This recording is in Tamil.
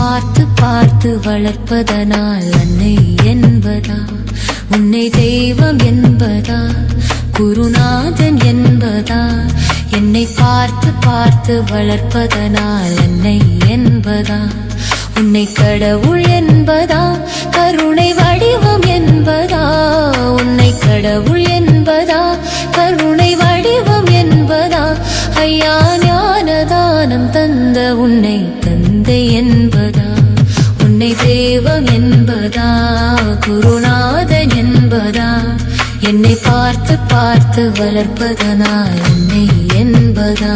பார்த்து பார்த்து வளர்ப்பதனால் அன்னை என்பதா, உன்னை தெய்வம் என்பதா, குருநாதன் என்பதா, என்னை பார்த்து பார்த்து வளர்ப்பதனால் அன்னை என்பதா, உன்னை கடவுள் என்பதா, கருணை வடிவம் என்பதா, உன்னை கடவுள் என்பதா, கருணை வடிவம் என்பதா, ஐயா ஞானதானம் தந்த உன்னை தந்தை என்பதா, உன்னை தெய்வம் என்பதா, குருநாதன் என்பதா, என்னை பார்த்து பார்த்து வளர்ப்பதனால் என்னை என்பதா.